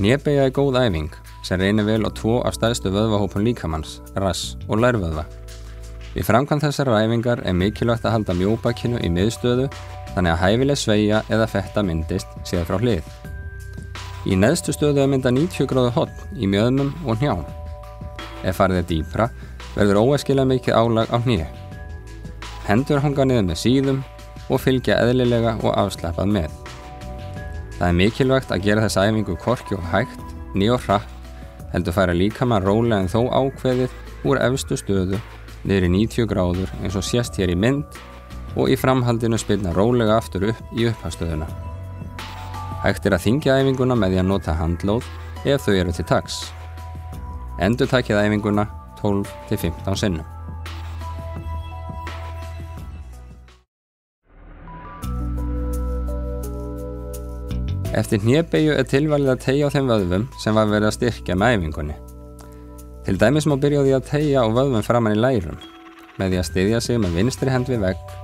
Hnébeygja er góð æfing sem reynir vel á 2 af stærstu vöðvahópum líkamans, rass og lærvöðva. Við framkvæmd þessar æfingar er mikilvægt að halda mjóbakinu í miðstöðu þannig að hæfileg sveigja eða fetta myndist séð frá hlið. Í neðstu stöðu mynda 90 gráðu horn í mjöðmum og hnjám. Ef farið er dýpra verður óæskilega mikið álag á hné. Hendur hanga niður með síðum og fylgja eðlilega og afslappað með. Það er mikilvægt að gera þessa æfingu hvorki of hægt né of hratt, heldur færa líkamann rólega en þó ákveðið úr efstu stöðu niður í 90 gráður eins og sést hér í mynd og í framhaldinu spyrna rólega aftur upp í upphafsstöðuna. Hægt er að þyngja æfinguna með því að nota handlóð ef þau eru til taks. Endurtakið æfinguna 12 til 15 sinnum. Eftir hnébeygju er tilvalið að teygja á þeim vöðvum sem var verið að styrkja með æfingunni. Til dæmis má byrja á því að teygja á vöðvum framan í lærum með því að styðja sig með vinstri hönd við vegg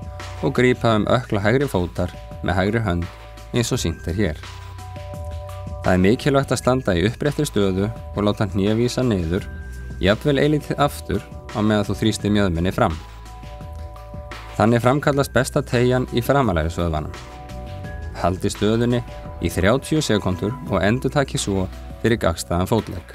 og grípa ökkla hægri fótar með hægri hönd eins og sýnt er hér. Það er mikilvægt að standa í uppréttri stöðu og láta hné vísa niður, jafnvel eilítið aftur á meðan þú þrýstir mjöðminni fram. Þannig framkallast besta teygjan í framalærisvöðvanum. Haldi stöðunni í 30 sekúndur og endurtakið svo fyrir gagnstæðan fótlegg.